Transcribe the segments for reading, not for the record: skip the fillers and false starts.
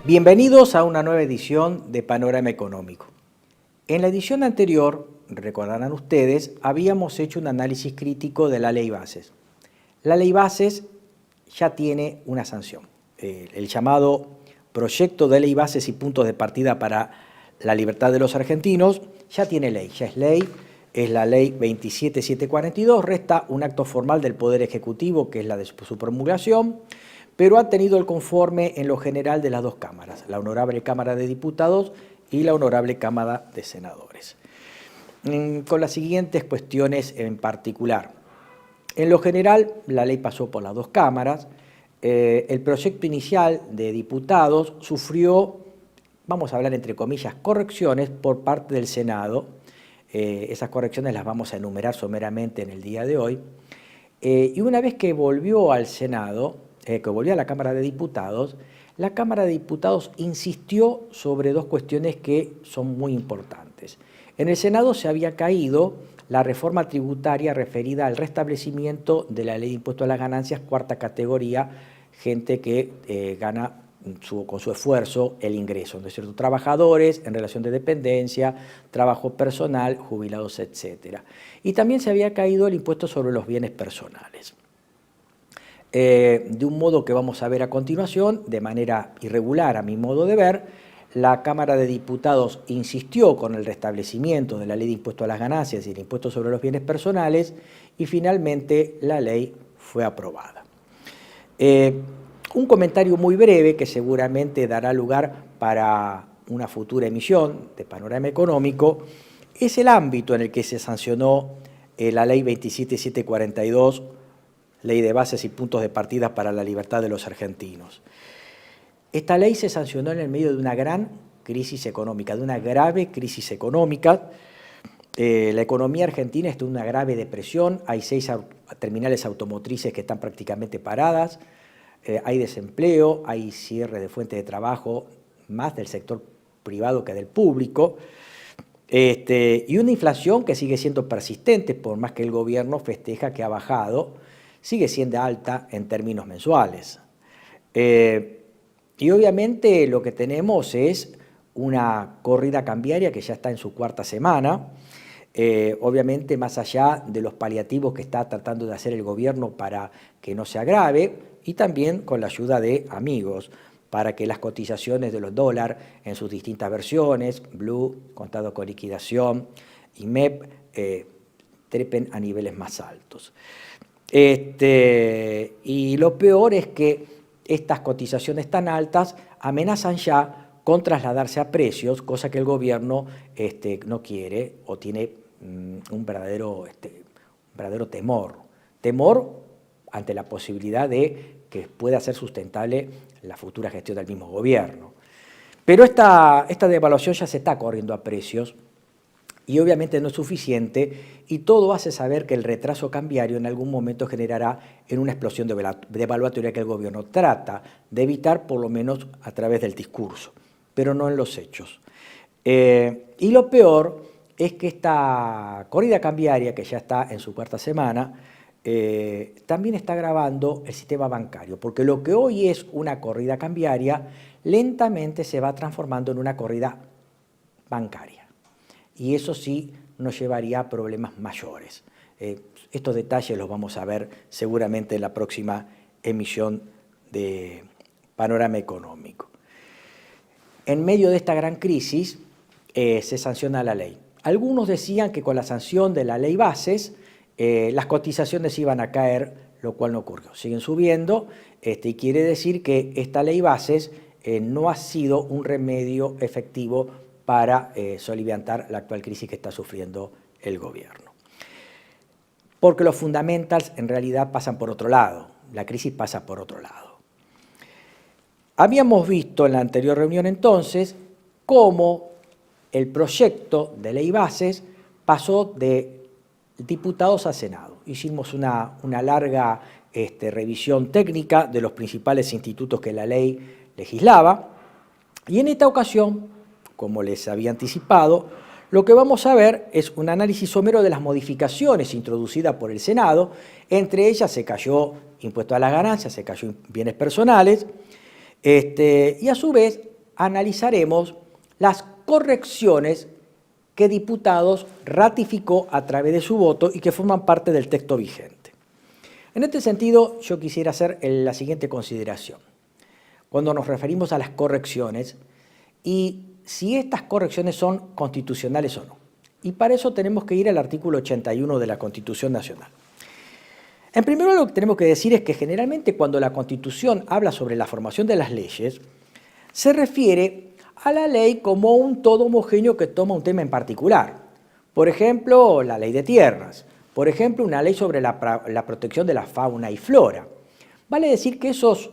Bienvenidos a una nueva edición de Panorama Económico. En la edición anterior, recordarán ustedes, habíamos hecho un análisis crítico de la Ley Bases. La Ley Bases ya tiene una sanción. El llamado Proyecto de Ley Bases y Puntos de Partida para la Libertad de los Argentinos ya tiene ley, ya es ley. Es la Ley 27742, resta un acto formal del Poder Ejecutivo, que es la de su promulgación, pero ha tenido el conforme en lo general de las dos cámaras, la Honorable Cámara de Diputados y la Honorable Cámara de Senadores. Con las siguientes cuestiones en particular. En lo general, la ley pasó por las dos cámaras. El proyecto inicial de diputados sufrió, vamos a hablar entre comillas, correcciones por parte del Senado. Esas correcciones las vamos a enumerar someramente en el día de hoy. Y una vez que volvió al Senado, que volvió a la Cámara de Diputados, la Cámara de Diputados insistió sobre dos cuestiones que son muy importantes. En el Senado se había caído la reforma tributaria referida al restablecimiento de la Ley de Impuesto a las Ganancias, cuarta categoría, gente que gana con su esfuerzo el ingreso, ¿no es cierto? Trabajadores en relación de dependencia, trabajo personal, jubilados, etc. Y también se había caído el impuesto sobre los bienes personales. De un modo que vamos a ver a continuación, de manera irregular a mi modo de ver, la Cámara de Diputados insistió con el restablecimiento de la Ley de Impuesto a las Ganancias y el impuesto sobre los bienes personales y finalmente la ley fue aprobada. Un comentario muy breve que seguramente dará lugar para una futura emisión de Panorama Económico es el ámbito en el que se sancionó la Ley 27742, Ley de Bases y Puntos de Partida para la Libertad de los Argentinos. Esta ley se sancionó en el medio de una gran crisis económica, de una grave crisis económica. La economía argentina está en una grave depresión, hay 6 terminales automotrices que están prácticamente paradas, hay desempleo, hay cierre de fuentes de trabajo, más del sector privado que del público, y una inflación que sigue siendo persistente, por más que el gobierno festeja que ha bajado, sigue siendo alta en términos mensuales. Y obviamente lo que tenemos es una corrida cambiaria que ya está en su cuarta semana, obviamente más allá de los paliativos que está tratando de hacer el gobierno para que no se agrave, y también con la ayuda de amigos, para que las cotizaciones de los dólares en sus distintas versiones, Blue, contado con liquidación, y MEP, trepen a niveles más altos. Y lo peor es que estas cotizaciones tan altas amenazan ya con trasladarse a precios, cosa que el gobierno no quiere o tiene un verdadero temor ante la posibilidad de que pueda ser sustentable la futura gestión del mismo gobierno. Pero esta devaluación ya se está corriendo a precios y obviamente no es suficiente, y todo hace saber que el retraso cambiario en algún momento generará en una explosión devaluatoria que el gobierno trata de evitar, por lo menos a través del discurso, pero no en los hechos. Y lo peor es que esta corrida cambiaria, que ya está en su cuarta semana, también está agravando el sistema bancario, porque lo que hoy es una corrida cambiaria, lentamente se va transformando en una corrida bancaria. Y eso sí nos llevaría a problemas mayores. Estos detalles los vamos a ver seguramente en la próxima emisión de Panorama Económico. En medio de esta gran crisis se sanciona la ley. Algunos decían que con la sanción de la Ley Bases las cotizaciones iban a caer, lo cual no ocurrió. Siguen subiendo, y quiere decir que esta Ley Bases no ha sido un remedio efectivo para soliviantar la actual crisis que está sufriendo el gobierno. Porque los fundamentals en realidad pasan por otro lado, la crisis pasa por otro lado. Habíamos visto en la anterior reunión entonces cómo el proyecto de Ley Bases pasó de diputados a Senado. Hicimos una larga revisión técnica de los principales institutos que la ley legislaba, y en esta ocasión, como les había anticipado, lo que vamos a ver es un análisis somero de las modificaciones introducidas por el Senado. Entre ellas se cayó impuesto a las ganancias, se cayó bienes personales, y a su vez analizaremos las correcciones que Diputados ratificó a través de su voto y que forman parte del texto vigente. En este sentido, yo quisiera hacer la siguiente consideración. Cuando nos referimos a las correcciones y si estas correcciones son constitucionales o no. Y para eso tenemos que ir al artículo 81 de la Constitución Nacional. En primer lugar, lo que tenemos que decir es que generalmente cuando la Constitución habla sobre la formación de las leyes, se refiere a la ley como un todo homogéneo que toma un tema en particular. Por ejemplo, la ley de tierras. Por ejemplo, una ley sobre la protección de la fauna y flora. Vale decir que esos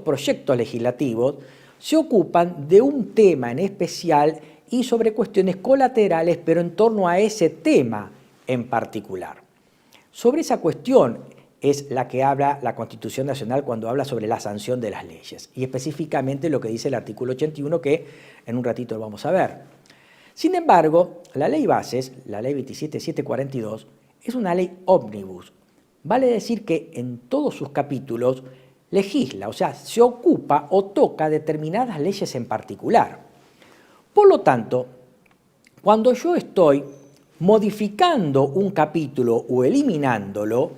proyectos legislativos se ocupan de un tema en especial y sobre cuestiones colaterales, pero en torno a ese tema en particular. Sobre esa cuestión es la que habla la Constitución Nacional cuando habla sobre la sanción de las leyes, y específicamente lo que dice el artículo 81, que en un ratito lo vamos a ver. Sin embargo, la ley bases, la ley 27742, es una ley ómnibus. Vale decir que en todos sus capítulos legisla, o sea, se ocupa o toca determinadas leyes en particular. Por lo tanto, cuando yo estoy modificando un capítulo o eliminándolo,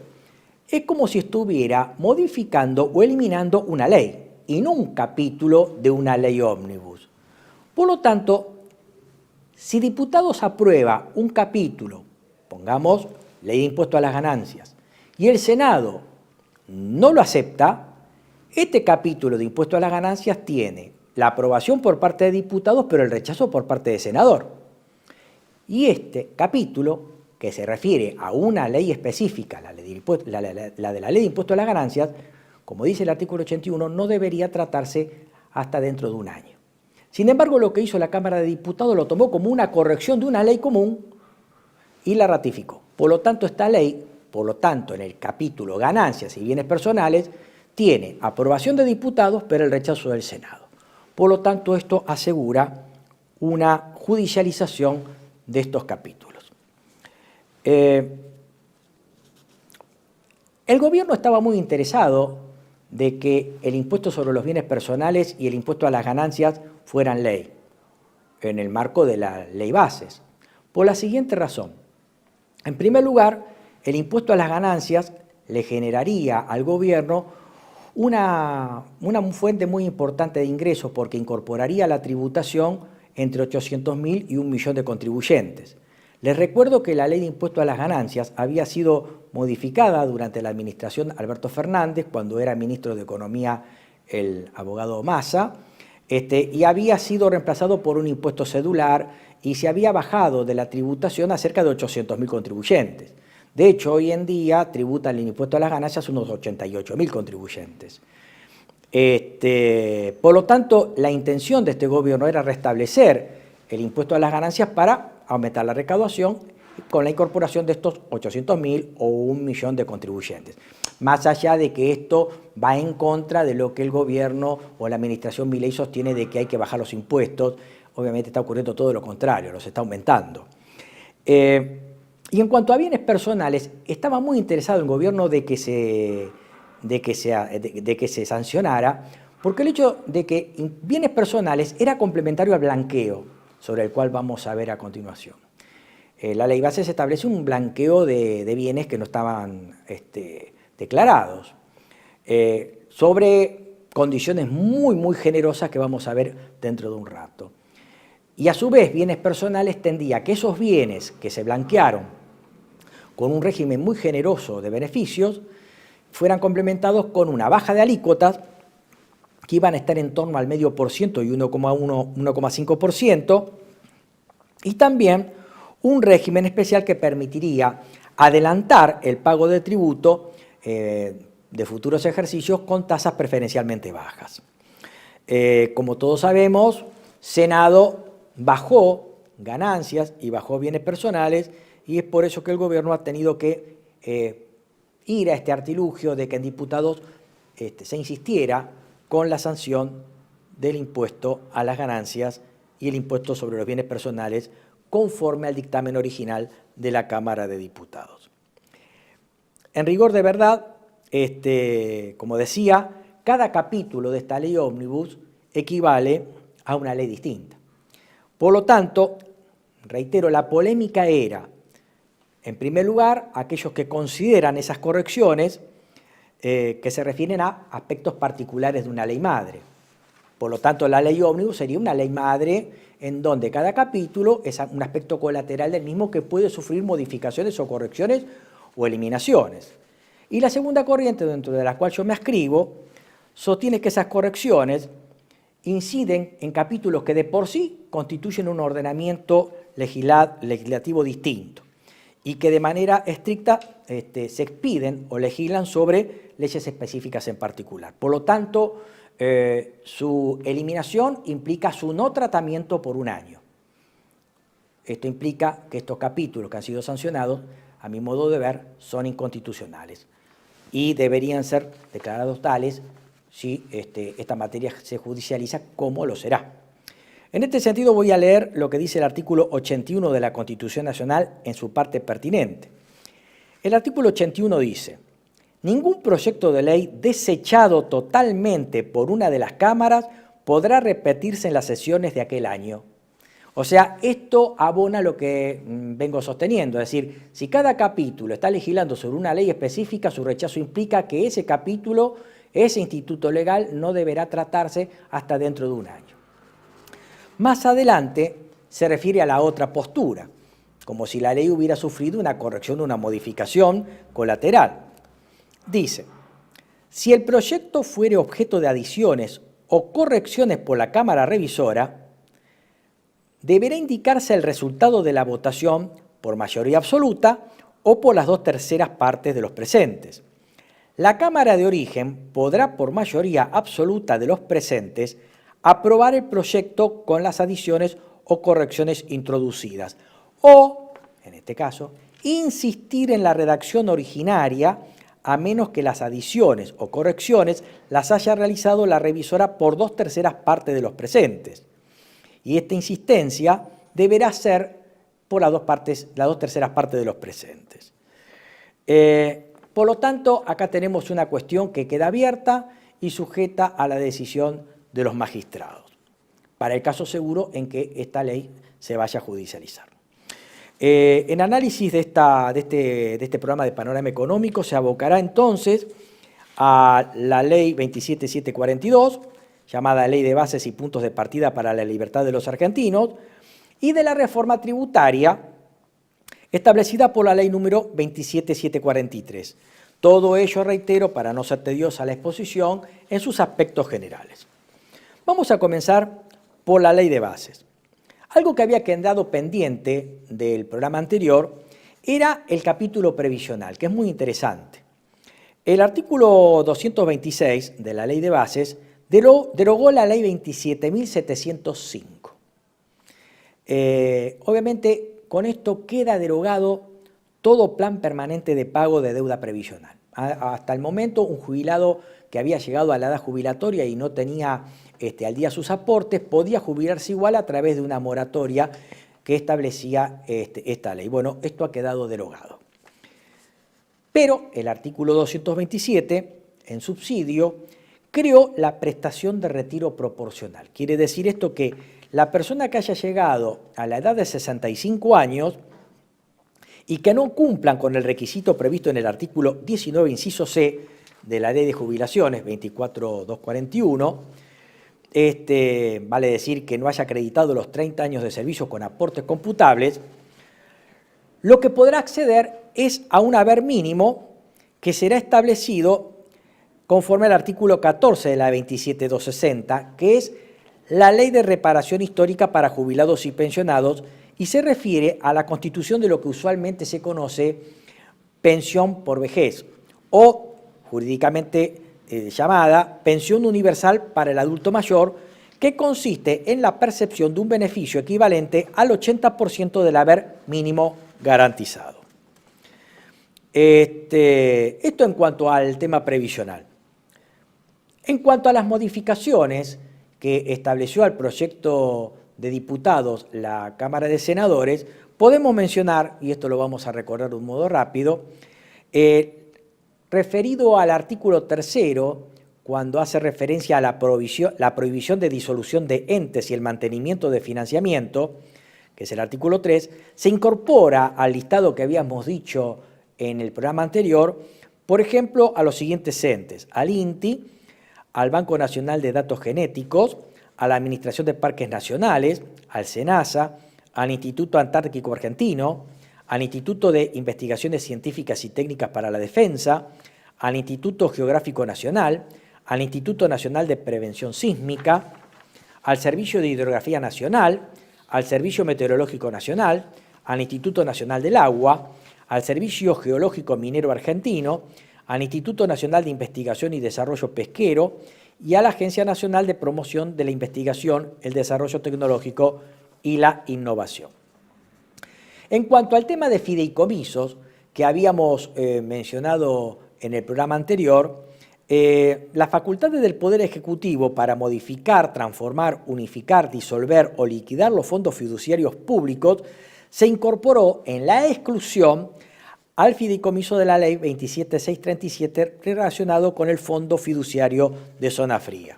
es como si estuviera modificando o eliminando una ley y no un capítulo de una ley ómnibus. Por lo tanto, si Diputados aprueba un capítulo, pongamos ley de impuesto a las ganancias, y el Senado no lo acepta, este capítulo de impuesto a las ganancias tiene la aprobación por parte de diputados, pero el rechazo por parte del senador. Y este capítulo, que se refiere a una ley específica, la de la ley de impuesto a las ganancias, como dice el artículo 81, no debería tratarse hasta dentro de un año. Sin embargo, lo que hizo la Cámara de Diputados lo tomó como una corrección de una ley común y la ratificó. Por lo tanto, esta ley, en el capítulo ganancias y bienes personales, tiene aprobación de diputados, pero el rechazo del Senado. Por lo tanto, esto asegura una judicialización de estos capítulos. El gobierno estaba muy interesado de que el impuesto sobre los bienes personales y el impuesto a las ganancias fueran ley, en el marco de la ley bases, por la siguiente razón. En primer lugar, el impuesto a las ganancias le generaría al gobierno una fuente muy importante de ingresos porque incorporaría a la tributación entre 800.000 y 1 millón de contribuyentes. Les recuerdo que la ley de impuesto a las ganancias había sido modificada durante la administración Alberto Fernández, cuando era ministro de Economía el abogado Massa, y había sido reemplazado por un impuesto cedular y se había bajado de la tributación a cerca de 800.000 contribuyentes. De hecho, hoy en día tributan el impuesto a las ganancias unos 88.000 contribuyentes. Por lo tanto, la intención de este gobierno era restablecer el impuesto a las ganancias para aumentar la recaudación con la incorporación de estos 800.000 o 1 millón de contribuyentes. Más allá de que esto va en contra de lo que el gobierno o la administración Milei sostiene de que hay que bajar los impuestos, obviamente está ocurriendo todo lo contrario, los está aumentando. Y en cuanto a bienes personales, estaba muy interesado el gobierno de que se sancionara, porque el hecho de que bienes personales era complementario al blanqueo, sobre el cual vamos a ver a continuación. La ley bases establece un blanqueo de bienes que no estaban declarados, sobre condiciones muy generosas que vamos a ver dentro de un rato. Y a su vez, bienes personales tendía que esos bienes que se blanquearon con un régimen muy generoso de beneficios, fueran complementados con una baja de alícuotas que iban a estar en torno al 0,5% y 1,5%, y también un régimen especial que permitiría adelantar el pago de tributo de futuros ejercicios con tasas preferencialmente bajas. Como todos sabemos, Senado bajó ganancias y bajó bienes personales, y es por eso que el gobierno ha tenido que ir a este artilugio de que en diputados se insistiera con la sanción del impuesto a las ganancias y el impuesto sobre los bienes personales conforme al dictamen original de la Cámara de Diputados. En rigor de verdad, como decía, cada capítulo de esta ley ómnibus equivale a una ley distinta. Por lo tanto, reitero, la polémica era, en primer lugar, aquellos que consideran esas correcciones que se refieren a aspectos particulares de una ley madre. Por lo tanto, la ley ómnibus sería una ley madre en donde cada capítulo es un aspecto colateral del mismo que puede sufrir modificaciones o correcciones o eliminaciones. Y la segunda corriente, dentro de la cual yo me ascribo, sostiene que esas correcciones inciden en capítulos que de por sí constituyen un ordenamiento legislativo distinto y que de manera estricta se expiden o legislan sobre leyes específicas en particular. Por lo tanto, su eliminación implica su no tratamiento por un año. Esto implica que estos capítulos que han sido sancionados, a mi modo de ver, son inconstitucionales y deberían ser declarados tales si esta materia se judicializa, como lo será. En este sentido voy a leer lo que dice el artículo 81 de la Constitución Nacional en su parte pertinente. El artículo 81 dice: ningún proyecto de ley desechado totalmente por una de las cámaras podrá repetirse en las sesiones de aquel año. O sea, esto abona lo que vengo sosteniendo, es decir, si cada capítulo está legislando sobre una ley específica, su rechazo implica que ese capítulo, ese instituto legal, no deberá tratarse hasta dentro de un año. Más adelante se refiere a la otra postura, como si la ley hubiera sufrido una corrección o una modificación colateral. Dice: si el proyecto fuere objeto de adiciones o correcciones por la Cámara Revisora, deberá indicarse el resultado de la votación por mayoría absoluta o por las 2/3 partes de los presentes. La Cámara de Origen podrá, por mayoría absoluta de los presentes, aprobar el proyecto con las adiciones o correcciones introducidas, o, en este caso, insistir en la redacción originaria, a menos que las adiciones o correcciones las haya realizado la revisora por 2/3 partes de los presentes. Y esta insistencia deberá ser por las 2/3 partes de los presentes. Por lo tanto, acá tenemos una cuestión que queda abierta y sujeta a la decisión de los magistrados, para el caso seguro en que esta ley se vaya a judicializar. En análisis de este programa de Panorama Económico se abocará entonces a la Ley 27742, llamada Ley de Bases y Puntos de Partida para la Libertad de los Argentinos, y de la reforma tributaria establecida por la Ley número 27743. Todo ello, reitero, para no ser tediosa la exposición, en sus aspectos generales. Vamos a comenzar por la Ley de Bases. Algo que había quedado pendiente del programa anterior era el capítulo previsional, que es muy interesante. El artículo 226 de la Ley de Bases derogó la Ley 27.705. Obviamente, con esto queda derogado todo plan permanente de pago de deuda previsional. Hasta el momento, un jubilado que había llegado a la edad jubilatoria y no tenía al día sus aportes, podía jubilarse igual a través de una moratoria que establecía esta ley. Bueno, esto ha quedado derogado. Pero el artículo 227, en subsidio, creó la prestación de retiro proporcional. Quiere decir esto que la persona que haya llegado a la edad de 65 años y que no cumplan con el requisito previsto en el artículo 19, inciso C, de la Ley de Jubilaciones 24241, vale decir que no haya acreditado los 30 años de servicio con aportes computables, lo que podrá acceder es a un haber mínimo que será establecido conforme al artículo 14 de la 27260, que es la Ley de Reparación Histórica para Jubilados y Pensionados, y se refiere a la constitución de lo que usualmente se conoce pensión por vejez, o jurídicamente llamada pensión universal para el adulto mayor, que consiste en la percepción de un beneficio equivalente al 80% del haber mínimo garantizado. Esto en cuanto al tema previsional. En cuanto a las modificaciones que estableció al proyecto de diputados la Cámara de Senadores, podemos mencionar, y esto lo vamos a recordar de un modo rápido, referido al artículo 3º, cuando hace referencia a la prohibición de disolución de entes y el mantenimiento de financiamiento, que es el artículo 3, se incorpora al listado que habíamos dicho en el programa anterior, por ejemplo, a los siguientes entes: al INTI, al Banco Nacional de Datos Genéticos, a la Administración de Parques Nacionales, al SENASA, al Instituto Antártico Argentino, al Instituto de Investigaciones Científicas y Técnicas para la Defensa, al Instituto Geográfico Nacional, al Instituto Nacional de Prevención Sísmica, al Servicio de Hidrografía Nacional, al Servicio Meteorológico Nacional, al Instituto Nacional del Agua, al Servicio Geológico Minero Argentino, al Instituto Nacional de Investigación y Desarrollo Pesquero y a la Agencia Nacional de Promoción de la Investigación, el Desarrollo Tecnológico y la Innovación. En cuanto al tema de fideicomisos, que habíamos mencionado en el programa anterior, las facultades del Poder Ejecutivo para modificar, transformar, unificar, disolver o liquidar los fondos fiduciarios públicos se incorporó en la exclusión al fideicomiso de la Ley 27637 relacionado con el Fondo Fiduciario de Zona Fría.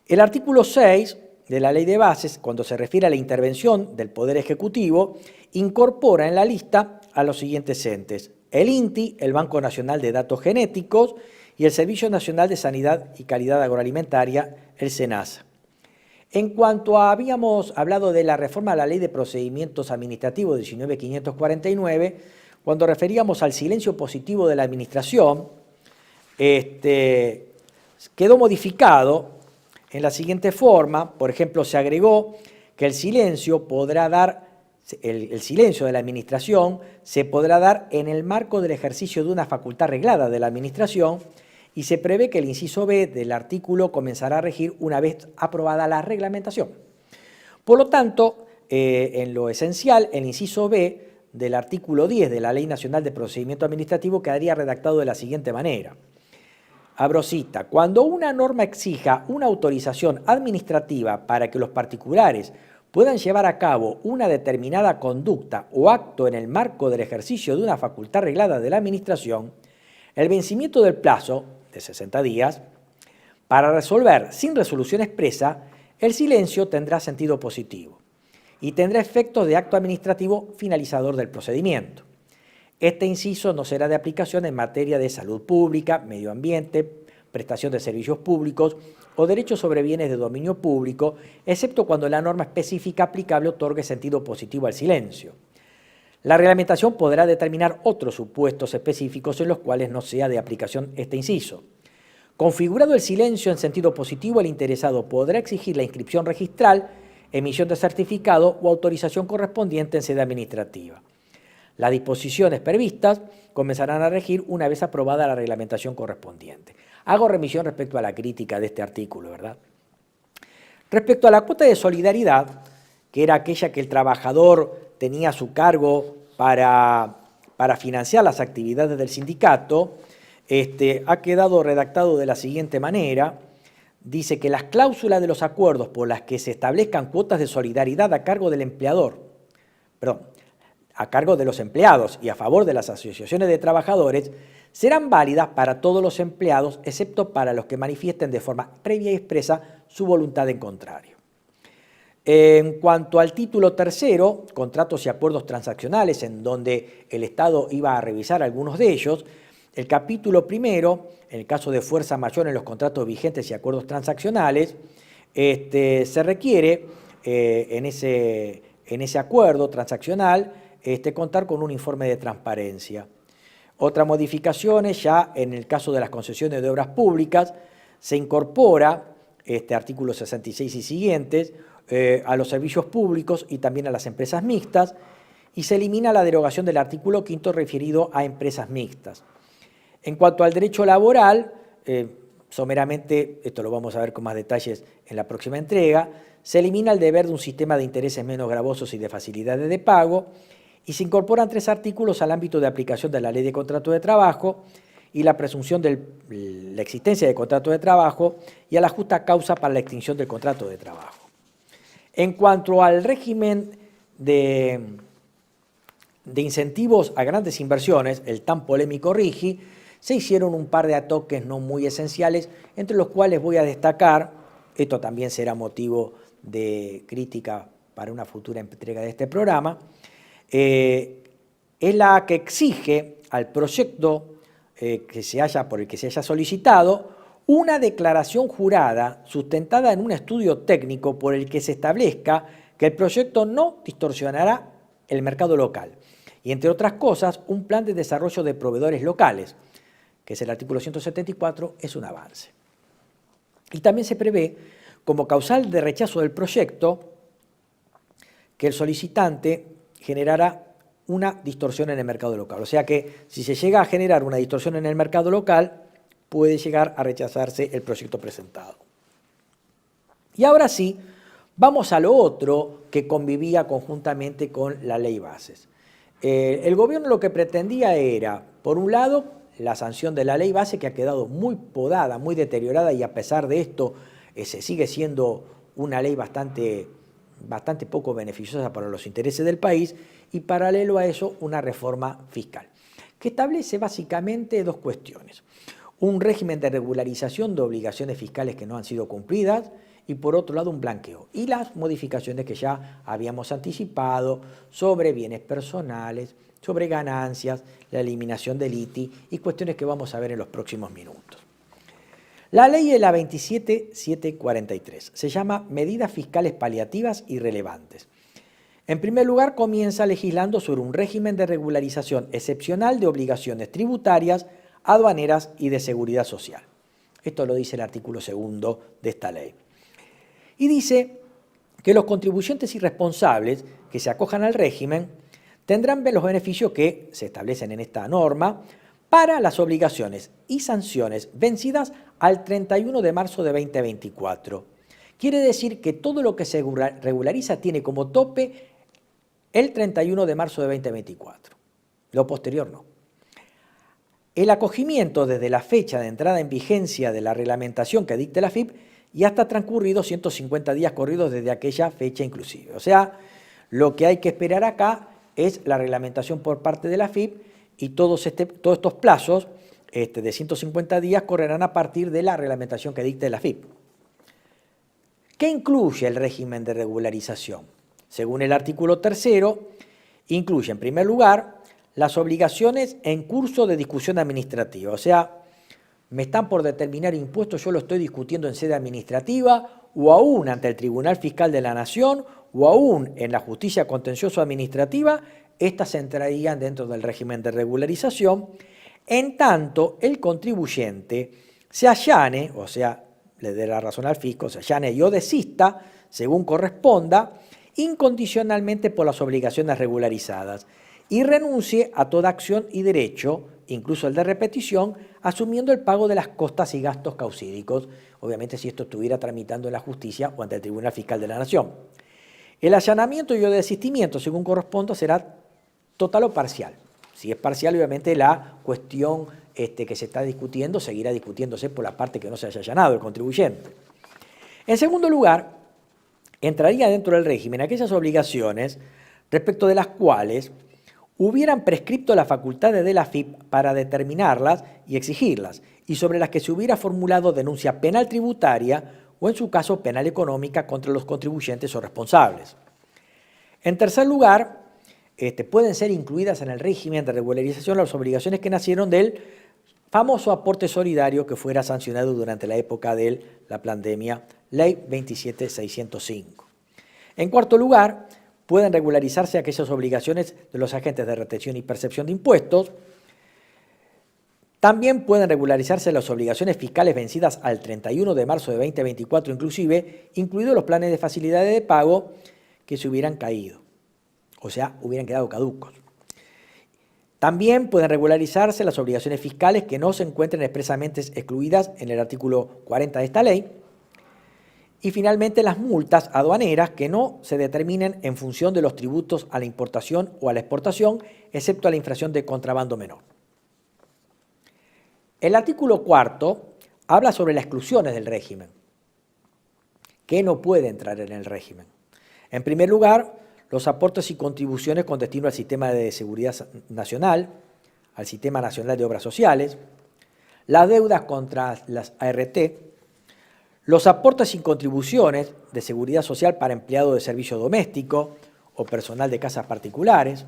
El artículo 6 de la Ley de Bases, cuando se refiere a la intervención del Poder Ejecutivo, incorpora en la lista a los siguientes entes: el INTI, el Banco Nacional de Datos Genéticos, y el Servicio Nacional de Sanidad y Calidad Agroalimentaria, el SENASA. En cuanto habíamos hablado de la reforma a la Ley de Procedimientos Administrativos 19.549, cuando referíamos al silencio positivo de la Administración, quedó modificado en la siguiente forma. Por ejemplo, se agregó que el silencio de la Administración se podrá dar en el marco del ejercicio de una facultad reglada de la Administración, y se prevé que el inciso B del artículo comenzará a regir una vez aprobada la reglamentación. Por lo tanto, en lo esencial, el inciso B del artículo 10 de la Ley Nacional de Procedimiento Administrativo quedaría redactado de la siguiente manera. Abro cita: cuando una norma exija una autorización administrativa para que los particulares puedan llevar a cabo una determinada conducta o acto en el marco del ejercicio de una facultad reglada de la Administración, el vencimiento del plazo de 60 días para resolver sin resolución expresa, el silencio tendrá sentido positivo y tendrá efectos de acto administrativo finalizador del procedimiento. Este inciso no será de aplicación en materia de salud pública, medio ambiente, prestación de servicios públicos o derechos sobre bienes de dominio público, excepto cuando la norma específica aplicable otorgue sentido positivo al silencio. La reglamentación podrá determinar otros supuestos específicos en los cuales no sea de aplicación este inciso. Configurado el silencio en sentido positivo, el interesado podrá exigir la inscripción registral, emisión de certificado o autorización correspondiente en sede administrativa. Las disposiciones previstas comenzarán a regir una vez aprobada la reglamentación correspondiente. Hago remisión respecto a la crítica de este artículo, ¿verdad? Respecto a la cuota de solidaridad, que era aquella que el trabajador tenía a su cargo para financiar las actividades del sindicato, ha quedado redactado de la siguiente manera. Dice que las cláusulas de los acuerdos por las que se establezcan cuotas de solidaridad a cargo del empleador, a cargo de los empleados y a favor de las asociaciones de trabajadores, serán válidas para todos los empleados, excepto para los que manifiesten de forma previa y expresa su voluntad en contrario. En cuanto al título tercero, contratos y acuerdos transaccionales, en donde el Estado iba a revisar algunos de ellos, el capítulo primero, en el caso de fuerza mayor en los contratos vigentes y acuerdos transaccionales, se requiere en ese acuerdo transaccional contar con un informe de transparencia. Otras modificaciones, ya en el caso de las concesiones de obras públicas, se incorpora artículo 66 y siguientes a los servicios públicos y también a las empresas mixtas, y se elimina la derogación del artículo 5 referido a empresas mixtas. En cuanto al derecho laboral, someramente, esto lo vamos a ver con más detalles en la próxima entrega, se elimina el deber de un sistema de intereses menos gravosos y de facilidades de pago, y se incorporan 3 artículos al ámbito de aplicación de la Ley de Contrato de Trabajo y la presunción de la existencia de contrato de trabajo y a la justa causa para la extinción del contrato de trabajo. En cuanto al régimen de incentivos a grandes inversiones, el tan polémico RIGI, se hicieron un par de toques no muy esenciales, entre los cuales voy a destacar, esto también será motivo de crítica para una futura entrega de este programa, es la que exige al proyecto por el que se haya solicitado una declaración jurada sustentada en un estudio técnico por el que se establezca que el proyecto no distorsionará el mercado local y, entre otras cosas, un plan de desarrollo de proveedores locales, que es el artículo 174, es un avance. Y también se prevé, como causal de rechazo del proyecto, que el solicitante generará una distorsión en el mercado local. O sea que si se llega a generar una distorsión en el mercado local, puede llegar a rechazarse el proyecto presentado. Y ahora sí, vamos a lo otro que convivía conjuntamente con la ley bases. El gobierno lo que pretendía era, por un lado, la sanción de la ley base, que ha quedado muy podada, muy deteriorada, y a pesar de esto se sigue siendo una ley bastante poco beneficiosa para los intereses del país, y paralelo a eso una reforma fiscal, que establece básicamente dos cuestiones: un régimen de regularización de obligaciones fiscales que no han sido cumplidas, y por otro lado un blanqueo, y las modificaciones que ya habíamos anticipado sobre bienes personales, sobre ganancias, la eliminación del ITI y cuestiones que vamos a ver en los próximos minutos. La ley es la 27743, se llama Medidas Fiscales Paliativas y Relevantes. En primer lugar, comienza legislando sobre un régimen de regularización excepcional de obligaciones tributarias, aduaneras y de seguridad social. Esto lo dice el artículo 2 de esta ley. Y dice que los contribuyentes irresponsables que se acojan al régimen tendrán los beneficios que se establecen en esta norma para las obligaciones y sanciones vencidas al 31 de marzo de 2024. Quiere decir que todo lo que se regulariza tiene como tope el 31 de marzo de 2024. Lo posterior no. El acogimiento desde la fecha de entrada en vigencia de la reglamentación que dicte la AFIP y hasta transcurridos 150 días corridos desde aquella fecha inclusive. O sea, lo que hay que esperar acá es la reglamentación por parte de la AFIP, y todos estos plazos de 150 días correrán a partir de la reglamentación que dicte la AFIP. ¿Qué incluye el régimen de regularización? Según el artículo 3, incluye en primer lugar las obligaciones en curso de discusión administrativa. O sea, me están por determinar impuestos, yo lo estoy discutiendo en sede administrativa o aún ante el Tribunal Fiscal de la Nación o aún en la justicia contencioso administrativa, estas entrarían dentro del régimen de regularización, en tanto el contribuyente se allane, o sea, le dé la razón al fisco, se allane y o desista, según corresponda, incondicionalmente por las obligaciones regularizadas, y renuncie a toda acción y derecho, incluso el de repetición, asumiendo el pago de las costas y gastos causídicos, obviamente si esto estuviera tramitando en la justicia o ante el Tribunal Fiscal de la Nación. El allanamiento y o desistimiento, según corresponda, será total o parcial. Si es parcial, obviamente la cuestión que se está discutiendo seguirá discutiéndose por la parte que no se haya allanado, el contribuyente. En segundo lugar, entraría dentro del régimen aquellas obligaciones respecto de las cuales hubieran prescripto las facultades de la AFIP para determinarlas y exigirlas, y sobre las que se hubiera formulado denuncia penal tributaria o, en su caso, penal económica contra los contribuyentes o responsables. En tercer lugar, pueden ser incluidas en el régimen de regularización las obligaciones que nacieron del famoso aporte solidario que fuera sancionado durante la época de la pandemia, Ley 27605. En cuarto lugar, pueden regularizarse aquellas obligaciones de los agentes de retención y percepción de impuestos. También pueden regularizarse las obligaciones fiscales vencidas al 31 de marzo de 2024 inclusive, incluidos los planes de facilidades de pago que se hubieran caído, o sea, hubieran quedado caducos. También pueden regularizarse las obligaciones fiscales que no se encuentren expresamente excluidas en el artículo 40 de esta ley. Y finalmente las multas aduaneras que no se determinen en función de los tributos a la importación o a la exportación, excepto a la infracción de contrabando menor. El artículo 4 habla sobre las exclusiones del régimen. ¿Qué no puede entrar en el régimen? En primer lugar, los aportes y contribuciones con destino al Sistema de Seguridad Nacional, al Sistema Nacional de Obras Sociales, las deudas contra las ART, los aportes y contribuciones de seguridad social para empleados de servicio doméstico o personal de casas particulares.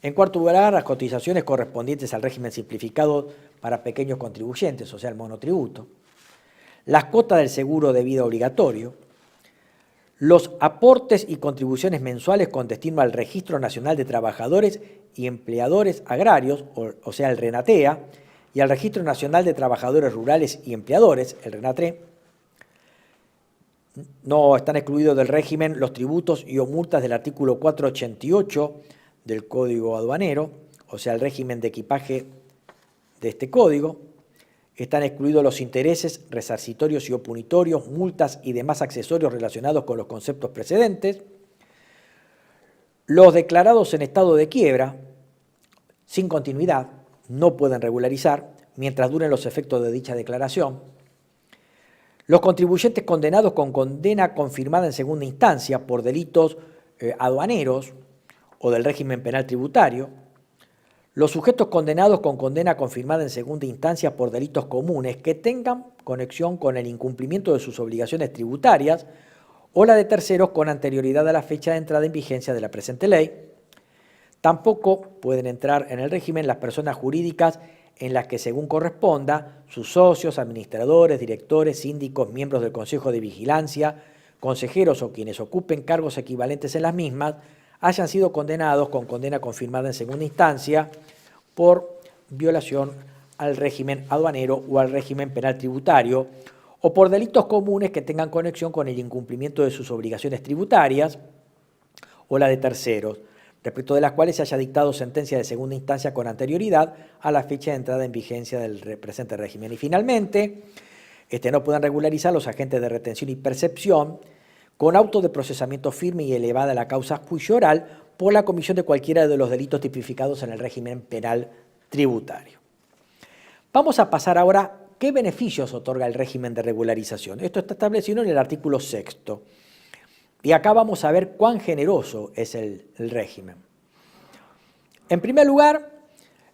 En cuarto lugar, las cotizaciones correspondientes al régimen simplificado para pequeños contribuyentes, o sea, el monotributo. Las cuotas del seguro de vida obligatorio. Los aportes y contribuciones mensuales con destino al Registro Nacional de Trabajadores y Empleadores Agrarios, o sea, el RENATEA, y al Registro Nacional de Trabajadores Rurales y Empleadores, el RENATRE. No están excluidos del régimen los tributos y o multas del artículo 488 del Código Aduanero, o sea, el régimen de equipaje de este código. Están excluidos los intereses resarcitorios y o punitorios, multas y demás accesorios relacionados con los conceptos precedentes. Los declarados en estado de quiebra, sin continuidad, no pueden regularizar mientras duren los efectos de dicha declaración. Los contribuyentes condenados con condena confirmada en segunda instancia por delitos aduaneros o del régimen penal tributario. Los sujetos condenados con condena confirmada en segunda instancia por delitos comunes que tengan conexión con el incumplimiento de sus obligaciones tributarias o la de terceros con anterioridad a la fecha de entrada en vigencia de la presente ley. Tampoco pueden entrar en el régimen las personas jurídicas en las que, según corresponda, sus socios, administradores, directores, síndicos, miembros del Consejo de Vigilancia, consejeros o quienes ocupen cargos equivalentes en las mismas, hayan sido condenados con condena confirmada en segunda instancia por violación al régimen aduanero o al régimen penal tributario, o por delitos comunes que tengan conexión con el incumplimiento de sus obligaciones tributarias o la de terceros, respecto de las cuales se haya dictado sentencia de segunda instancia con anterioridad a la fecha de entrada en vigencia del presente régimen. Y finalmente, no pueden regularizar los agentes de retención y percepción con auto de procesamiento firme y elevada la causa juicio oral por la comisión de cualquiera de los delitos tipificados en el régimen penal tributario. Vamos a pasar ahora qué beneficios otorga el régimen de regularización. Esto está establecido en el artículo 6º. Y acá vamos a ver cuán generoso es el régimen. En primer lugar,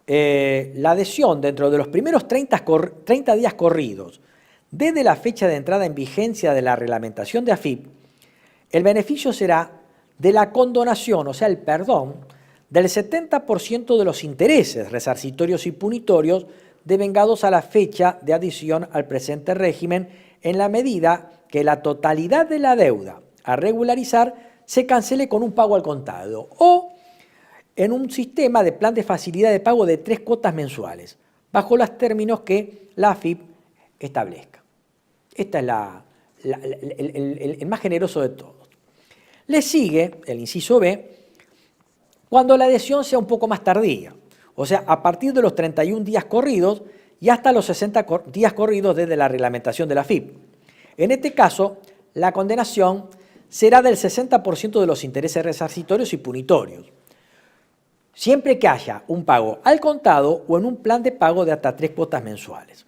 la adhesión dentro de los primeros 30 días corridos desde la fecha de entrada en vigencia de la reglamentación de AFIP, el beneficio será de la condonación, o sea, el perdón, del 70% de los intereses resarcitorios y punitorios devengados a la fecha de adhesión al presente régimen en la medida que la totalidad de la deuda a regularizar se cancele con un pago al contado o en un sistema de plan de facilidad de pago de 3 cuotas mensuales, bajo los términos que la AFIP establezca. Este es el más generoso de todos. Le sigue el inciso B cuando la adhesión sea un poco más tardía, o sea, a partir de los 31 días corridos y hasta los 60 días corridos desde la reglamentación de la AFIP. En este caso, la condenación será del 60% de los intereses resarcitorios y punitorios, siempre que haya un pago al contado o en un plan de pago de hasta 3 cuotas mensuales.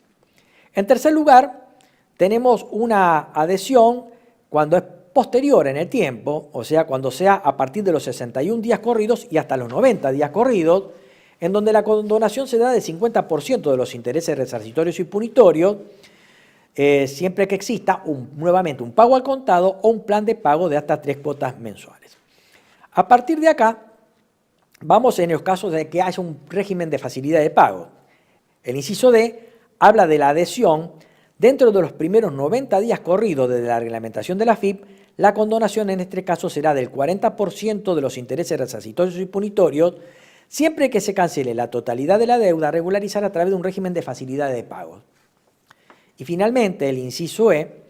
En tercer lugar, tenemos una adhesión cuando es posterior en el tiempo, o sea, cuando sea a partir de los 61 días corridos y hasta los 90 días corridos, en donde la condonación se da del 50% de los intereses resarcitorios y punitorios, siempre que exista nuevamente un pago al contado o un plan de pago de hasta 3 cuotas mensuales. A partir de acá, vamos en los casos de que haya un régimen de facilidad de pago. El inciso D habla de la adhesión dentro de los primeros 90 días corridos desde la reglamentación de la AFIP. La condonación en este caso será del 40% de los intereses resarcitorios y punitorios, siempre que se cancele la totalidad de la deuda a regularizar a través de un régimen de facilidad de pago. Y finalmente, el inciso E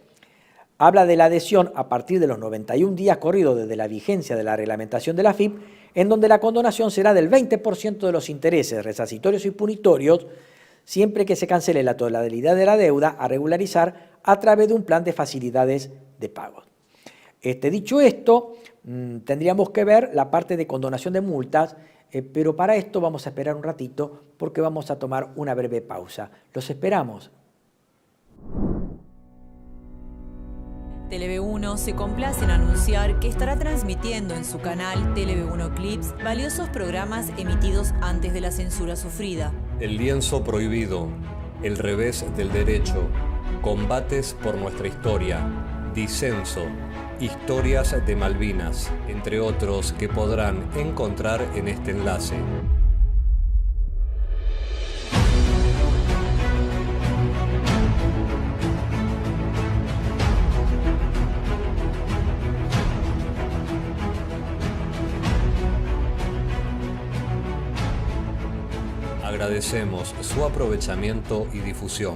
habla de la adhesión a partir de los 91 días corridos desde la vigencia de la reglamentación de la AFIP, en donde la condonación será del 20% de los intereses resarcitorios y punitorios, siempre que se cancele la totalidad de la deuda a regularizar a través de un plan de facilidades de pago. Dicho esto, tendríamos que ver la parte de condonación de multas, pero para esto vamos a esperar un ratito porque vamos a tomar una breve pausa. Los esperamos. TLV1 se complace en anunciar que estará transmitiendo en su canal TLV1 Clips valiosos programas emitidos antes de la censura sufrida. El lienzo prohibido, El revés del derecho, combates por nuestra historia, disenso, historias de Malvinas, entre otros que podrán encontrar en este enlace. Agradecemos su aprovechamiento y difusión.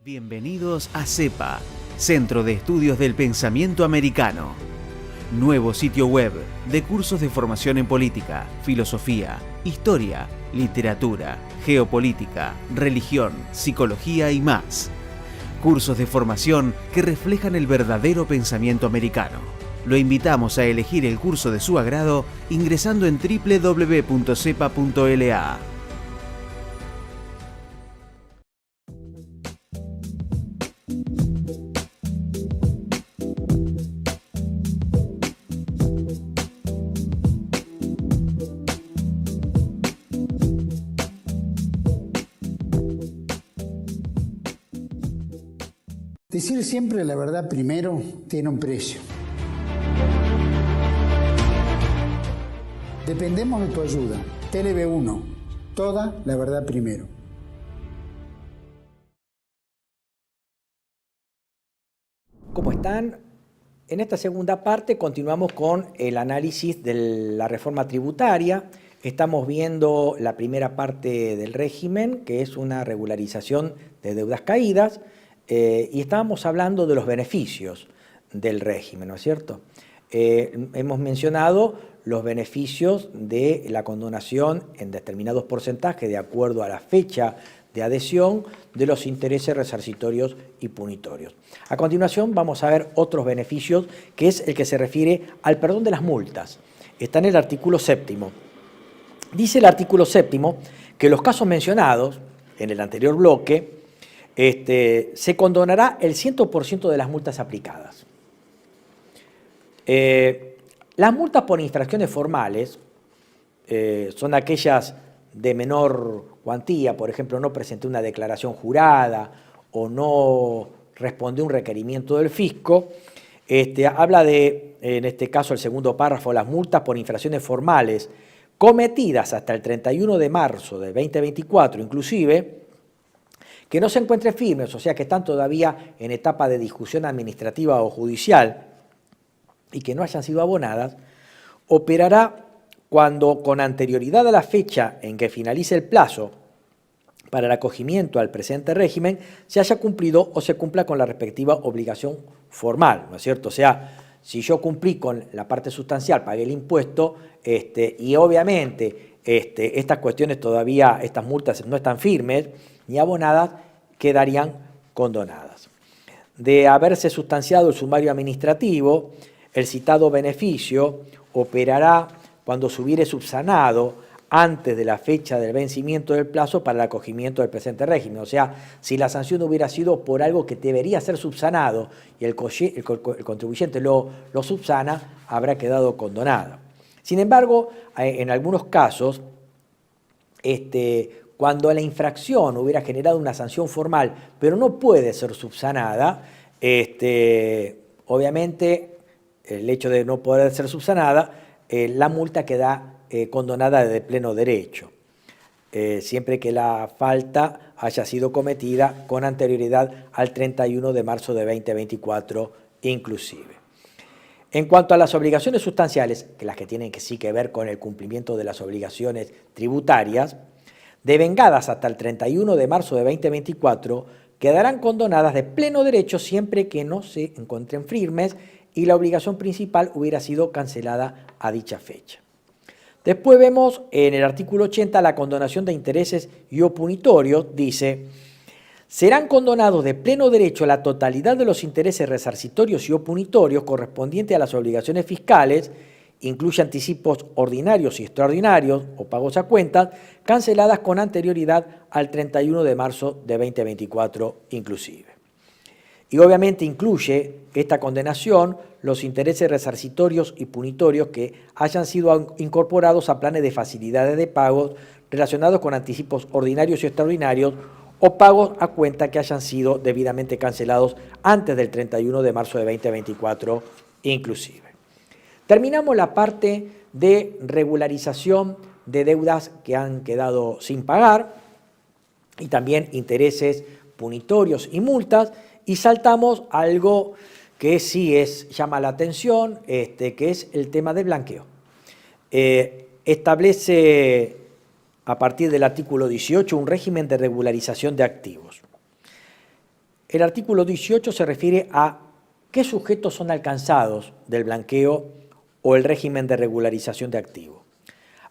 Bienvenidos a CEPA, Centro de Estudios del Pensamiento Americano. Nuevo sitio web de cursos de formación en política, filosofía, historia, literatura, geopolítica, religión, psicología y más. Cursos de formación que reflejan el verdadero pensamiento americano. Lo invitamos a elegir el curso de su agrado ingresando en www.cepa.la. Decir siempre la verdad primero tiene un precio. Dependemos de tu ayuda. TLB1, toda la verdad primero. ¿Cómo están? En esta segunda parte continuamos con el análisis de la reforma tributaria. Estamos viendo la primera parte del régimen, que es una regularización de deudas caídas, y estábamos hablando de los beneficios del régimen, ¿no es cierto? Hemos mencionado los beneficios de la condonación en determinados porcentajes de acuerdo a la fecha de adhesión de los intereses resarcitorios y punitorios. A continuación vamos a ver otros beneficios, que es el que se refiere al perdón de las multas. Está en el artículo 7º. Dice el artículo 7º que los casos mencionados en el anterior bloque se condonará el 100% de las multas aplicadas. Las multas por infracciones formales son aquellas de menor cuantía, por ejemplo, no presenté una declaración jurada o no respondí un requerimiento del fisco. Habla de, en este caso, el segundo párrafo, las multas por infracciones formales cometidas hasta el 31 de marzo de 2024, inclusive, que no se encuentren firmes, o sea, que están todavía en etapa de discusión administrativa o judicial y que no hayan sido abonadas, operará cuando, con anterioridad a la fecha en que finalice el plazo para el acogimiento al presente régimen, se haya cumplido o se cumpla con la respectiva obligación formal, ¿no es cierto? O sea, si yo cumplí con la parte sustancial, pagué el impuesto, y obviamente estas cuestiones todavía, estas multas no están firmes ni abonadas, quedarían condonadas. De haberse sustanciado el sumario administrativo, el citado beneficio operará cuando se hubiere subsanado antes de la fecha del vencimiento del plazo para el acogimiento del presente régimen. O sea, si la sanción hubiera sido por algo que debería ser subsanado y el contribuyente lo subsana, habrá quedado condonada. Sin embargo, en algunos casos, cuando la infracción hubiera generado una sanción formal, pero no puede ser subsanada, obviamente el hecho de no poder ser subsanada, la multa queda condonada de pleno derecho, siempre que la falta haya sido cometida con anterioridad al 31 de marzo de 2024 inclusive. En cuanto a las obligaciones sustanciales, que las que tienen sí que ver con el cumplimiento de las obligaciones tributarias, devengadas hasta el 31 de marzo de 2024, quedarán condonadas de pleno derecho siempre que no se encuentren firmes y la obligación principal hubiera sido cancelada a dicha fecha. Después vemos en el artículo 80 la condonación de intereses y o punitorios. Dice, serán condonados de pleno derecho la totalidad de los intereses resarcitorios y o punitorios correspondientes a las obligaciones fiscales, incluye anticipos ordinarios y extraordinarios o pagos a cuentas, canceladas con anterioridad al 31 de marzo de 2024 inclusive. Y obviamente incluye esta condenación los intereses resarcitorios y punitorios que hayan sido incorporados a planes de facilidades de pagos relacionados con anticipos ordinarios y extraordinarios o pagos a cuenta que hayan sido debidamente cancelados antes del 31 de marzo de 2024 inclusive. Terminamos la parte de regularización de deudas que han quedado sin pagar y también intereses punitorios y multas, y saltamos a algo que sí llama la atención, que es el tema del blanqueo. Establece a partir del artículo 18 un régimen de regularización de activos. El artículo 18 se refiere a qué sujetos son alcanzados del blanqueo o el régimen de regularización de activos.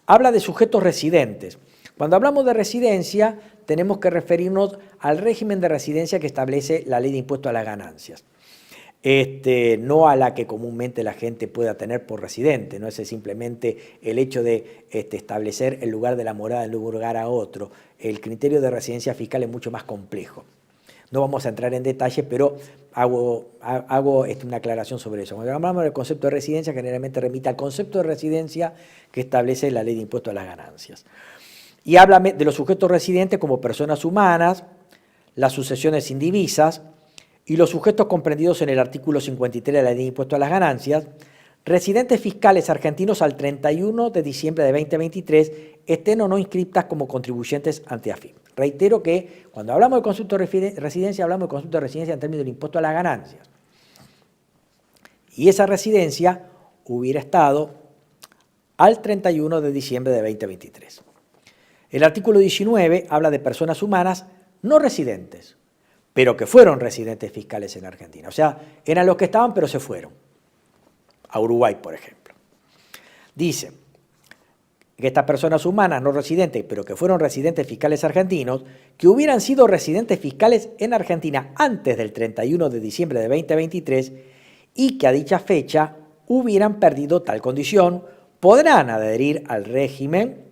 Habla de sujetos residentes. Cuando hablamos de residencia, tenemos que referirnos al régimen de residencia que establece la Ley de Impuesto a las Ganancias. No a la que comúnmente la gente pueda tener por residente, no es simplemente el hecho de establecer el lugar de la morada en un lugar a otro. El criterio de residencia fiscal es mucho más complejo. No vamos a entrar en detalle, pero hago una aclaración sobre eso. Cuando hablamos del concepto de residencia, generalmente remite al concepto de residencia que establece la Ley de Impuesto a las Ganancias. Y habla de los sujetos residentes como personas humanas, las sucesiones indivisas, y los sujetos comprendidos en el artículo 53 de la Ley de Impuesto a las Ganancias, residentes fiscales argentinos al 31 de diciembre de 2023 estén o no inscriptas como contribuyentes ante AFIP. Reitero que cuando hablamos del concepto de residencia, hablamos del concepto de residencia en términos del impuesto a las ganancias. Y esa residencia hubiera estado al 31 de diciembre de 2023. El artículo 19 habla de personas humanas no residentes, pero que fueron residentes fiscales en Argentina. O sea, eran los que estaban, pero se fueron. A Uruguay, por ejemplo. Dice que estas personas humanas no residentes, pero que fueron residentes fiscales argentinos, que hubieran sido residentes fiscales en Argentina antes del 31 de diciembre de 2023 y que a dicha fecha hubieran perdido tal condición, podrán adherir al régimen